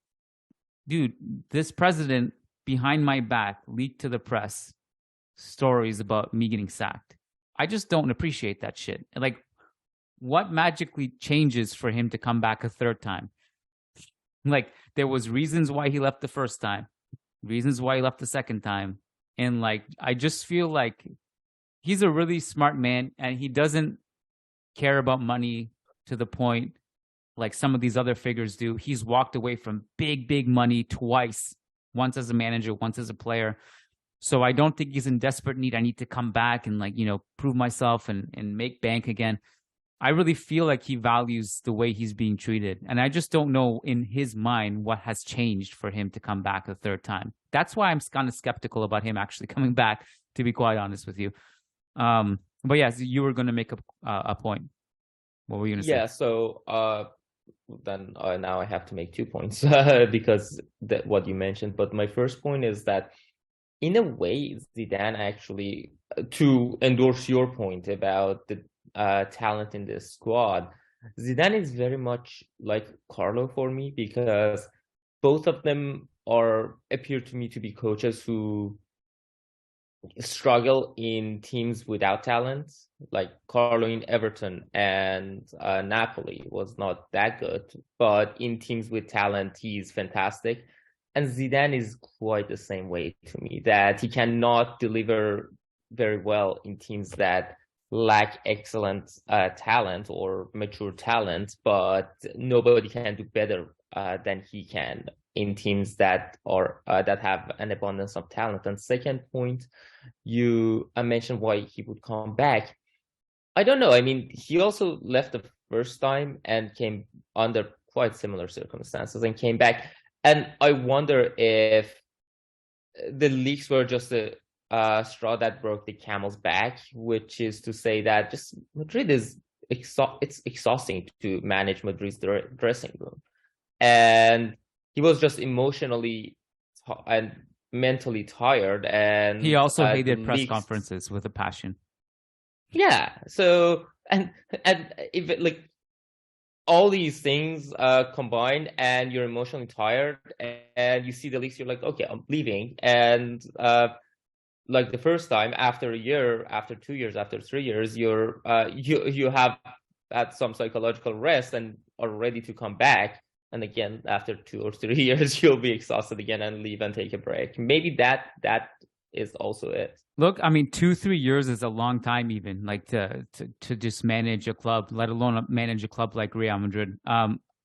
dude, this president behind my back leaked to the press stories about me getting sacked. I just don't appreciate that shit. Like, what magically changes for him to come back a third time? Like, there was reasons why he left the first time, reasons why he left the second time. And like, I just feel like he's a really smart man, and he doesn't care about money to the point like some of these other figures do. He's walked away from big money twice, once as a manager, once as a player. So I don't think he's in desperate need. I need to come back and, like, prove myself and make bank again. I really feel like he values the way he's being treated. And I just don't know in his mind what has changed for him to come back a third time. That's why I'm kind of skeptical about him actually coming back, to be quite honest with you. But yes, you were going to make a point. What were you going to say? Yeah, so then now I have to make 2 points because that what you mentioned. But my first point is that, in a way, Zidane actually, to endorse your point about the talent in the squad, Zidane is very much like Carlo for me, because both of them appear to me to be coaches who struggle in teams without talent. Like Carlo in Everton and Napoli was not that good, but in teams with talent, he's fantastic. And Zidane is quite the same way to me, that he cannot deliver very well in teams that lack excellent talent or mature talent, but nobody can do better than he can in teams that have an abundance of talent. And second point, you mentioned why he would come back. I don't know. I mean, he also left the first time and came under quite similar circumstances and came back. And I wonder if the leaks were just a straw that broke the camel's back, which is to say that just Madrid is it's exhausting to manage Madrid's dressing room, and he was just emotionally and mentally tired. And he also hated press conferences with a passion. Yeah. So and if all these things combined, and you're emotionally tired, and you see the leaks, you're like, okay, I'm leaving. And like the first time, after a year, after 2 years, after 3 years, you have had some psychological rest and are ready to come back. And again, after 2 or 3 years, you'll be exhausted again and leave and take a break. Maybe that is also it. Look, I mean, 2-3 years is a long time, even like to just manage a club, let alone manage a club like Real Madrid.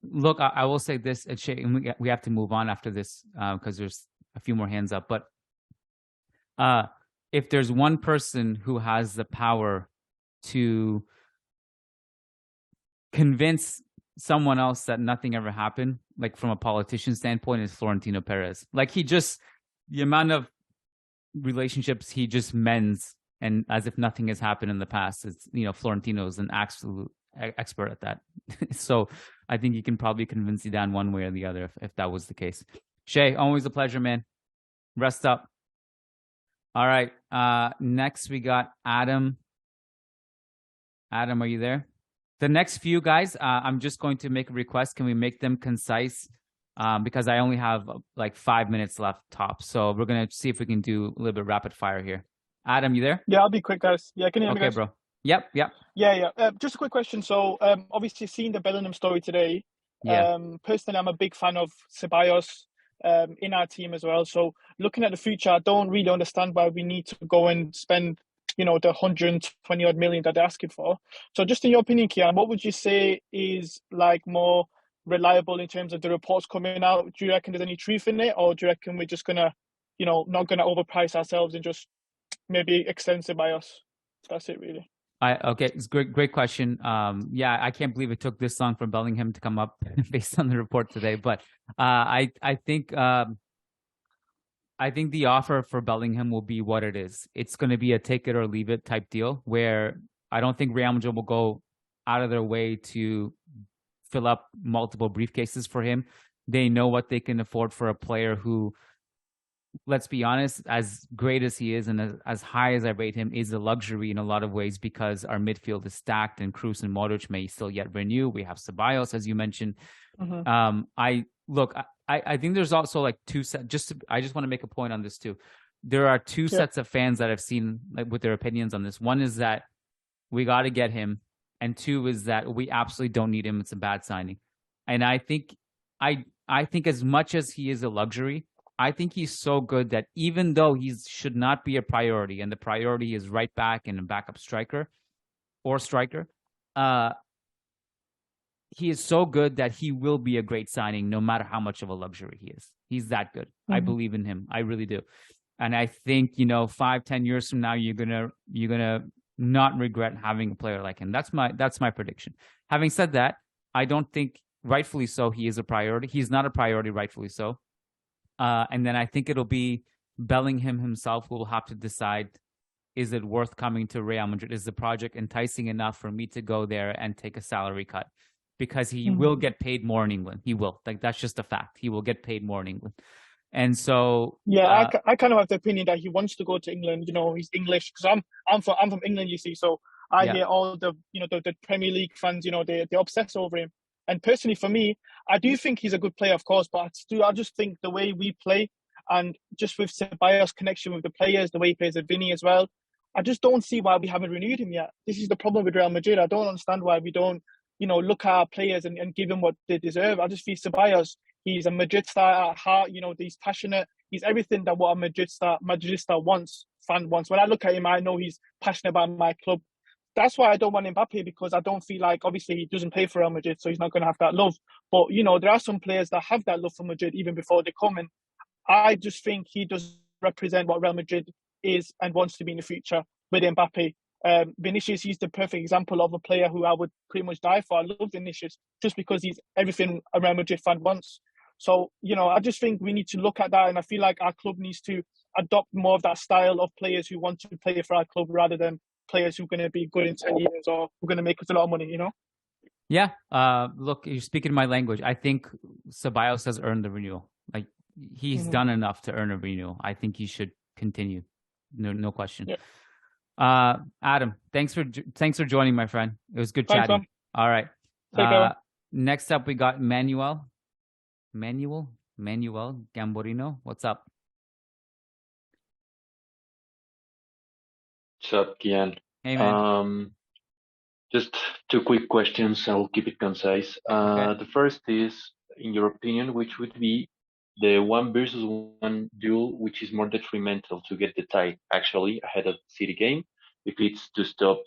Look, I will say this, and we have to move on after this because there's a few more hands up. But if there's one person who has the power to convince someone else that nothing ever happened, like from a politician standpoint, is Florentino Perez. Like the amount of relationships he just mends, and as if nothing has happened in the past. It's, Florentino is an absolute expert at that. So I think he can probably convince Zidane one way or the other if that was the case. Shay, always a pleasure, man. Rest up. All right. Next we got Adam. Adam, are you there? The next few guys, I'm just going to make a request. Can we make them concise? Because I only have like 5 minutes left top. So we're going to see if we can do a little bit rapid fire here. Adam, you there? Yeah, I'll be quick, guys. Yeah, can you hear me, guys? Okay, bro. Yep. Yeah. Just a quick question. So, obviously, seeing the Bellingham story today, personally, I'm a big fan of Ceballos in our team as well. So, looking at the future, I don't really understand why we need to go and spend, the 120 odd million that they're asking for. So, just in your opinion, Kiyan, what would you say is like more reliable in terms of the reports coming out? Do you reckon there's any truth in it, or do you reckon we're just gonna, not gonna overprice ourselves and just maybe extend Ceballos? That's it, really. Okay, it's great question. I can't believe it took this long for Bellingham to come up based on the report today. But I think the offer for Bellingham will be what it is. It's going to be a take it or leave it type deal, where I don't think Real Madrid will go out of their way to fill up multiple briefcases for him. They know what they can afford for a player who, let's be honest, as great as he is and as high as I rate him, is a luxury in a lot of ways because our midfield is stacked and Kroos and Modric may still yet renew. We have Ceballos, as you mentioned. Mm-hmm. I think there's also like two sets. I just want to make a point on this too. There are two sets of fans that I've seen like with their opinions on this. One is that we got to get him, and two is that we absolutely don't need him. It's a bad signing. And I think as much as he is a luxury, I think he's so good that even though he should not be a priority, and the priority is right back and a backup striker, he is so good that he will be a great signing no matter how much of a luxury he is. He's that good. Mm-hmm. I believe in him. I really do. And I think, 5-10 years from now, you're gonna not regret having a player like him. That's my prediction. Having said that, I don't think, rightfully so, he is a priority. He's not a priority, rightfully so. And then I think it'll be Bellingham himself who will have to decide, is it worth coming to Real Madrid? Is the project enticing enough for me to go there and take a salary cut? Because he will get paid more in England. He will. Like, that's just a fact. He will get paid more in England. And so... Yeah, I kind of have the opinion that he wants to go to England. He's English. Because I'm from England, you see. So I hear all the, the Premier League fans, they obsess over him. And personally, for me, I do think he's a good player, of course, but I just think the way we play, and just with Ceballos' connection with the players, the way he plays with Vinny as well, I just don't see why we haven't renewed him yet. This is the problem with Real Madrid. I don't understand why we don't, look at our players and give them what they deserve. I just feel Ceballos, he's a Madrid star at heart. He's passionate. He's everything that what a Madridista fan wants. When I look at him, I know he's passionate about my club. That's why I don't want Mbappe, because I don't feel like, obviously, he doesn't play for Real Madrid, so he's not going to have that love. But, there are some players that have that love for Madrid even before they come. And I just think he does represent what Real Madrid is and wants to be in the future with Mbappe. Vinicius, he's the perfect example of a player who I would pretty much die for. I love Vinicius just because he's everything a Real Madrid fan wants. So, I just think we need to look at that, and I feel like our club needs to adopt more of that style of players who want to play for our club rather than players who are going to be good in 10 years or who are going to make us a lot of money, Yeah. Look, you're speaking my language. I think Ceballos has earned the renewal. Like, he's done enough to earn a renewal. I think he should continue. No question. Yeah. Adam, thanks for joining, my friend. It was good chatting. Man. All right. Take care. Next up, we got Manuel Gamborino. What's up? What's up, Kiyan? Hey, man. Just two quick questions. I'll keep it concise. Okay. The first is, in your opinion, which would be the 1 versus 1 duel, which is more detrimental to get the tie actually ahead of the City game, if it's to stop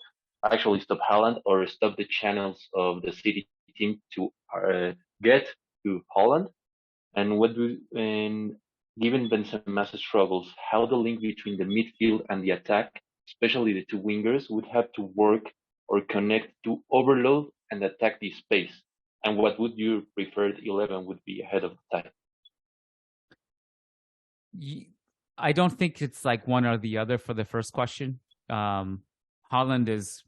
Haaland or stop the channels of the City team to get to Haaland, and given Benzema's struggles, how the link between the midfield and the attack, especially the two wingers, would have to work or connect to overload and attack this space, and what would your preferred 11 would be ahead of the tie? I don't think it's like one or the other for the first question. Haaland is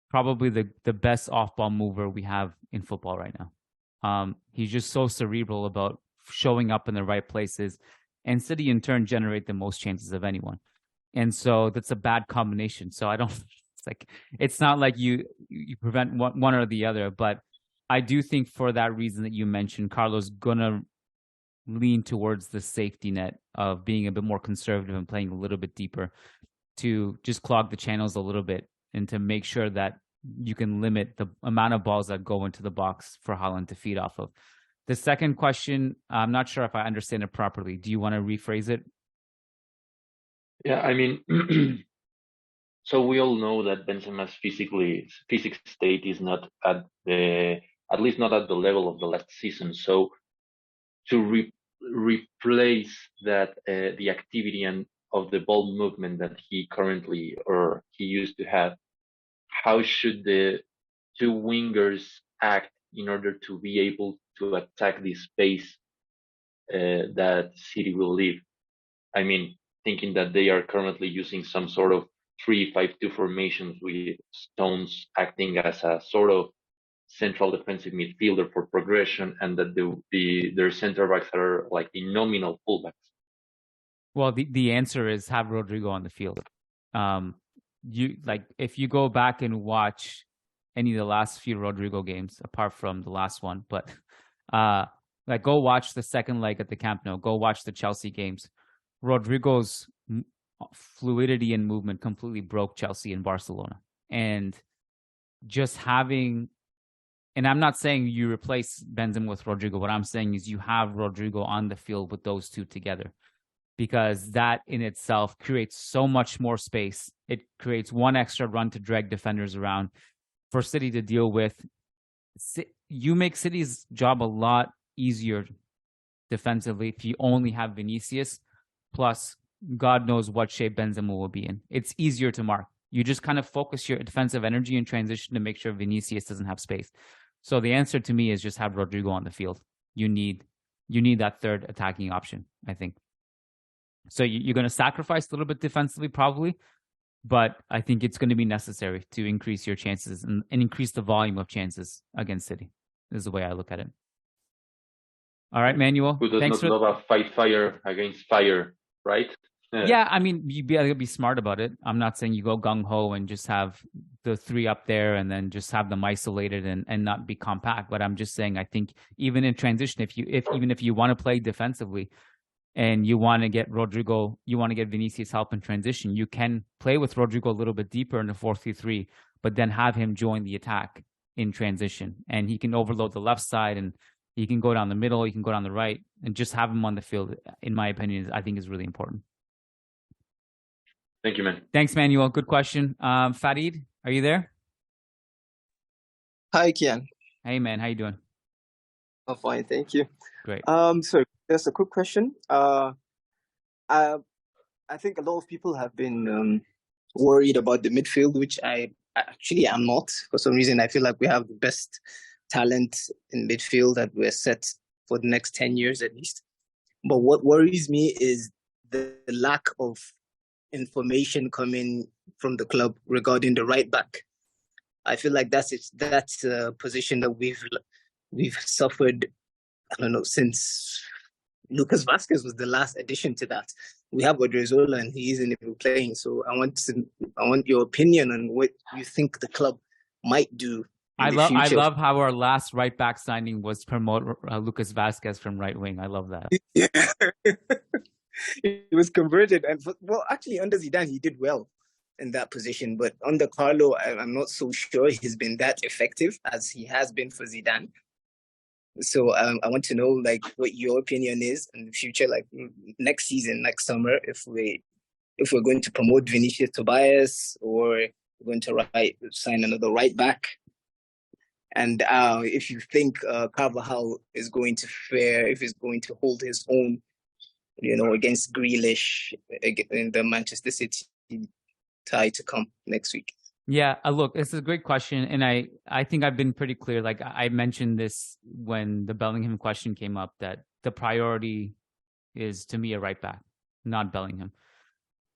probably the best off-ball mover we have in football right now. He's just so cerebral about showing up in the right places, and City in turn generate the most chances of anyone. And so that's a bad combination. So I don't, it's not like you prevent one or the other, but I do think for that reason that you mentioned, Carlo's gonna lean towards the safety net of being a bit more conservative and playing a little bit deeper to just clog the channels a little bit and to make sure that you can limit the amount of balls that go into the box for Haaland to feed off of. The second question, I'm not sure if I understand it properly. Do you want to rephrase it? Yeah, I mean, so we all know that Benzema's physics state is not at least not at the level of the last season. So to replace that the activity and of the ball movement that he currently or he used to have, how should the two wingers act in order to be able to attack this space that City will leave? I mean, thinking that they are currently using some sort of 3-5-2 formations with Stones acting as a sort of central defensive midfielder for progression, and that their center backs are like the nominal fullbacks. Well, the answer is have Rodrygo on the field. If you go back and watch any of the last few Rodrygo games, apart from the last one, but go watch the second leg at the Camp Nou. Go watch the Chelsea games. Rodrygo's fluidity and movement completely broke Chelsea and Barcelona, and just having. And I'm not saying you replace Benzema with Rodrygo. What I'm saying is you have Rodrygo on the field with those two together, because that in itself creates so much more space. It creates one extra run to drag defenders around for City to deal with. You make City's job a lot easier defensively if you only have Vinicius, plus God knows what shape Benzema will be in. It's easier to mark. You just kind of focus your defensive energy in transition to make sure Vinicius doesn't have space. So the answer to me is just have Rodrygo on the field. You need that third attacking option, I think. So you're going to sacrifice a little bit defensively, probably, but I think it's going to be necessary to increase your chances and increase the volume of chances against City. This is the way I look at it. All right, Manuel. Who does not love a fight fire against fire, right? Yeah, I mean, you gotta be smart about it. I'm not saying you go gung-ho and just have the three up there and then just have them isolated and not be compact. But I'm just saying, I think even in transition, even if you want to play defensively and you want to get Rodrygo, you want to get Vinicius help in transition, you can play with Rodrygo a little bit deeper in the 4-3-3, but then have him join the attack in transition. And he can overload the left side, and he can go down the middle, he can go down the right, and just have him on the field, in my opinion, I think is really important. Thank you, man. Thanks, Manuel. Good question. Farid, are you there? Hi, Kiyan. Hey, man. How you doing? I'm fine, thank you. Great. So just a quick question. I think a lot of people have been worried about the midfield, which I actually am not. For some reason, I feel like we have the best talent in midfield that we're set for the next 10 years at least. But what worries me is the lack of information coming from the club regarding the right back. I feel like that's a position that we've suffered, I don't know, since Lucas Vazquez was the last addition to that. We have Rodrygo and he isn't even playing. So I want your opinion on what you think the club might do in the future. I love how our last right back signing was promote Lucas Vazquez from right wing. I love that. Yeah. It was converted, and well, actually under Zidane he did well in that position, but under Carlo, I'm not so sure he's been that effective as he has been for Zidane. So I want to know like what your opinion is in the future, like next season, next summer, if we're going to promote Vinicius Tobias or we're going to sign another right back, and if you think Carvajal is going to fare, if he's going to hold his own, against Grealish in the Manchester City tie to come next week. Yeah, look, it's a great question, and I think I've been pretty clear. Like I mentioned this when the Bellingham question came up, that the priority is to me a right back, not Bellingham.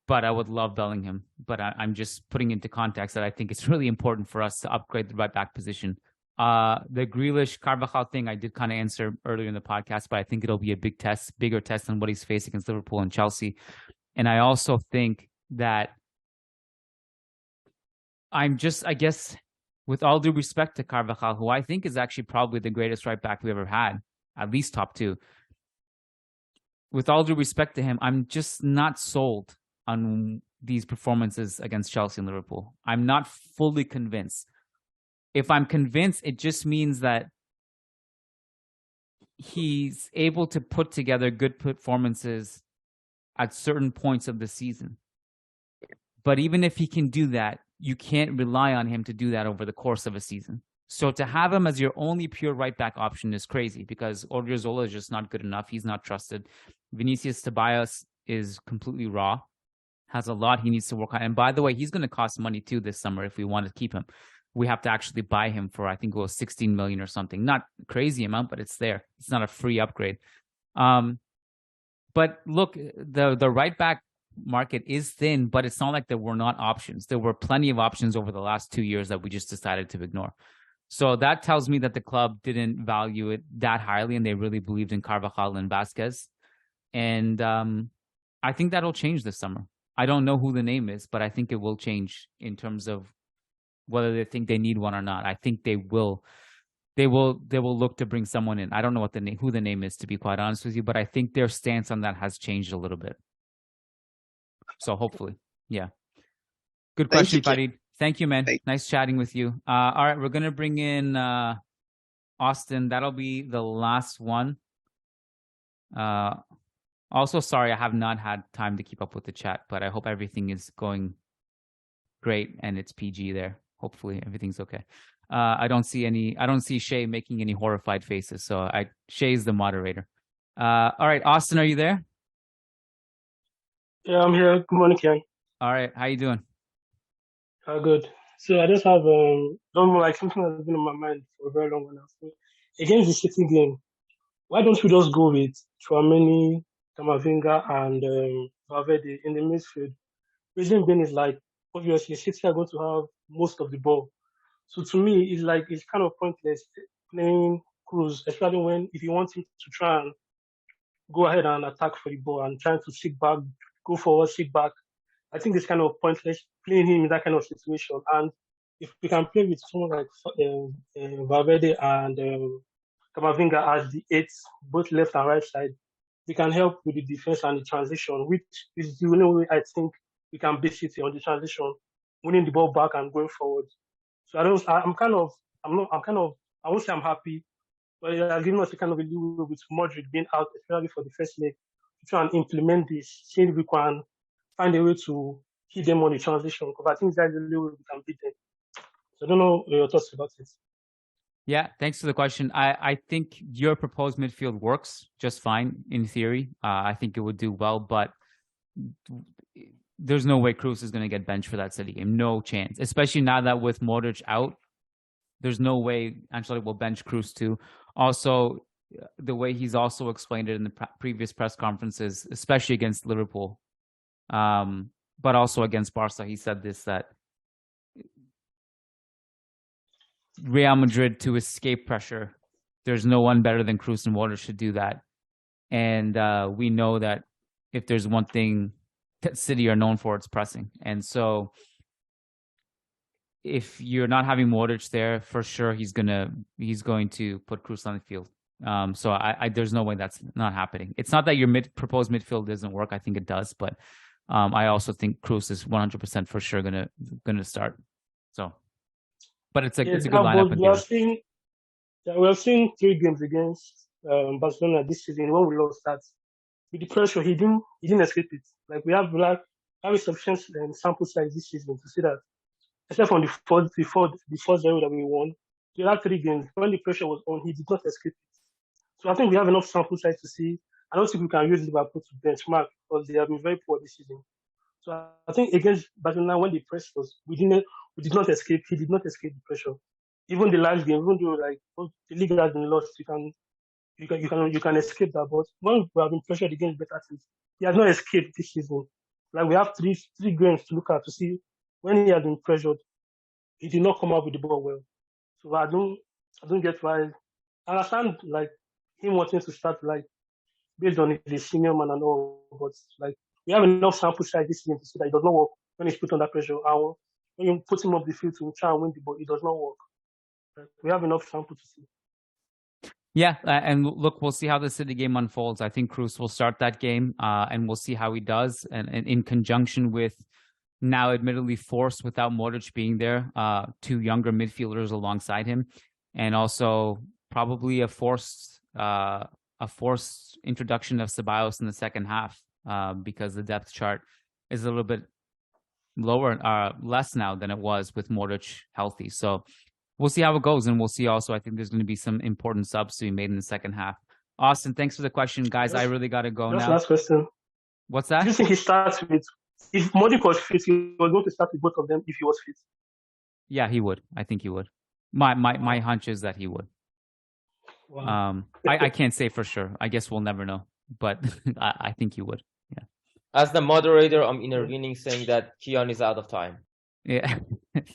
But I would love Bellingham. But I'm just putting into context that I think it's really important for us to upgrade the right back position. The Grealish Carvajal thing I did kind of answer earlier in the podcast, but I think it'll be a bigger test than what he's faced against Liverpool and Chelsea. And I also think that I guess, with all due respect to Carvajal, who I think is actually probably the greatest right back we ever had, at least top two. With all due respect to him, I'm just not sold on these performances against Chelsea and Liverpool. I'm not fully convinced. If I'm convinced, it just means that he's able to put together good performances at certain points of the season. But even if he can do that, you can't rely on him to do that over the course of a season. So to have him as your only pure right back option is crazy, because Odriozola is just not good enough. He's not trusted. Vinicius Tobias is completely raw, has a lot he needs to work on. And by the way, he's going to cost money too this summer if we want to keep him. We have to actually buy him for, I think it was 16 million or something. Not a crazy amount, but it's there. It's not a free upgrade. But look, the right back market is thin, but it's not like there were not options. There were plenty of options over the last 2 years that we just decided to ignore. So that tells me that the club didn't value it that highly, and they really believed in Carvajal and Vazquez. And I think that'll change this summer. I don't know who the name is, but I think it will change in terms of whether they think they need one or not. I think they will. They will look to bring someone in. I don't know who the name is, to be quite honest with you, but I think their stance on that has changed a little bit. So hopefully, yeah. Good question, Farid. Thank you, man. Nice chatting with you. All right, we're gonna bring in Austin. That'll be the last one. Also, sorry, I have not had time to keep up with the chat, but I hope everything is going great and it's PG there. Hopefully, everything's okay. I don't see Shay making any horrified faces, so Shay's the moderator. All right, Austin, are you there? Yeah, I'm here. Good morning, Kiyan. All right, how you doing? Good. So I just have something that's been on my mind for a very long while now. So against the City game, why don't we just go with Tchouaméni, Camavinga, and Valverde in the midfield? Reason being is obviously City are going to have most of the ball. So to me, it's kind of pointless playing Cruz, especially if you want him to try and go ahead and attack for the ball and trying to sit back, go forward, sit back. I think it's kind of pointless playing him in that kind of situation. And if we can play with someone like Valverde and Camavinga as the eights, both left and right side, we can help with the defense and the transition, which is the only way I think we can beat City on the transition, winning the ball back and going forward. So I won't say I'm happy, but it has given us a kind of a leeway with Modric being out, especially for the first leg, to try and implement this, see if we can find a way to hit them on the transition, because I think that's the only way we can beat them. So I don't know your thoughts about it. Yeah, thanks for the question. I think your proposed midfield works just fine in theory. I think it would do well, but there's no way Cruz is going to get benched for that City game. No chance. Especially now that with Modric out, there's no way Ancelotti will bench Cruz too. Also, the way he's also explained it in the previous press conferences, especially against Liverpool, but also against Barca, he said this, that Real Madrid, to escape pressure, there's no one better than Cruz and Modric to do that. And we know that if there's one thing that City are known for, it's pressing. And so if you're not having Modric there, for sure he's going to put Kroos on the field. So I there's no way that's not happening. It's not that your proposed midfield doesn't work. I think it does, but I also think Kroos is 100% for sure gonna start. So, but it's a good lineup. We are seeing 3 games against Barcelona this season. When we lost that, with the pressure, he didn't escape it. Like we have a sufficient sample size this season to see that. Except from the first 0 that we won, the other 3 games when the pressure was on, he did not escape it. So I think we have enough sample size to see. I don't think we can use Liverpool to benchmark because they have been very poor this season. So I think against Barcelona, when the press was, we did not escape. He did not escape the pressure. Even the last game, even though like the league has been lost, you can escape that. But when we have been pressured against better teams, he has not escaped this season. Like we have three games to look at to see when he has been pressured, he did not come out with the ball well. So I don't get why. I understand like him wanting to start like based on the senior man and all, but like we have enough sample size this season to see that it does not work when he's put under pressure. And when you put him up the field to try and win the ball, it does not work. Like, we have enough sample to see. Yeah, and look, we'll see how the City game unfolds. I think Kroos will start that game, and we'll see how he does. And in conjunction with now admittedly forced without Modric being there, 2 younger midfielders alongside him, and also probably a forced introduction of Ceballos in the second half, because the depth chart is a little bit less now than it was with Modric healthy. So we'll see how it goes, and we'll see also, I think there's going to be some important subs to be made in the second half. Austin, thanks for the question. Guys, I really got to go now. Last question. What's that? Do you think he starts with, if Modric was fit, he was going to start with both of them if he was fit? Yeah, he would. I think he would. My hunch is that he would. Wow. I can't say for sure. I guess we'll never know, but I think he would. Yeah. As the moderator, I'm intervening saying that Kiyan is out of time. Yeah.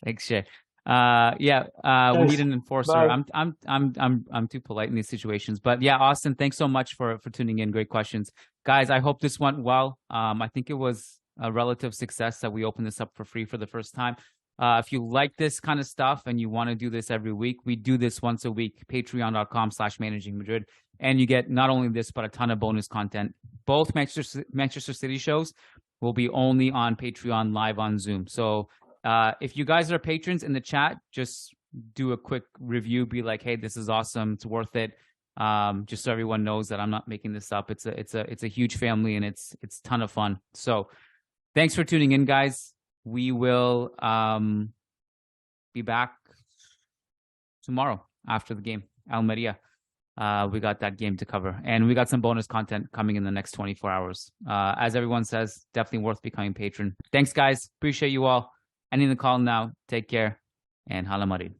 Thanks, Shay. We need an enforcer. Bye. I'm too polite in these situations, but yeah, Austin, thanks so much for tuning in. Great questions, guys. I hope this went well. I think it was a relative success that we opened this up for free for the first time. If you like this kind of stuff and you want to do this every week, we do this once a week, patreon.com/Managing Madrid. And you get not only this, but a ton of bonus content. Both Manchester City shows will be only on Patreon live on Zoom. So if you guys are patrons in the chat, just do a quick review. Be like, hey, this is awesome. It's worth it. Just so everyone knows that I'm not making this up. It's a huge family and it's a ton of fun. So thanks for tuning in, guys. We will be back tomorrow after the game, Almeria. We got that game to cover, and we got some bonus content coming in the next 24 hours. As everyone says, definitely worth becoming patron. Thanks, guys. Appreciate you all. Ending the call now. Take care, and Hala Madrid.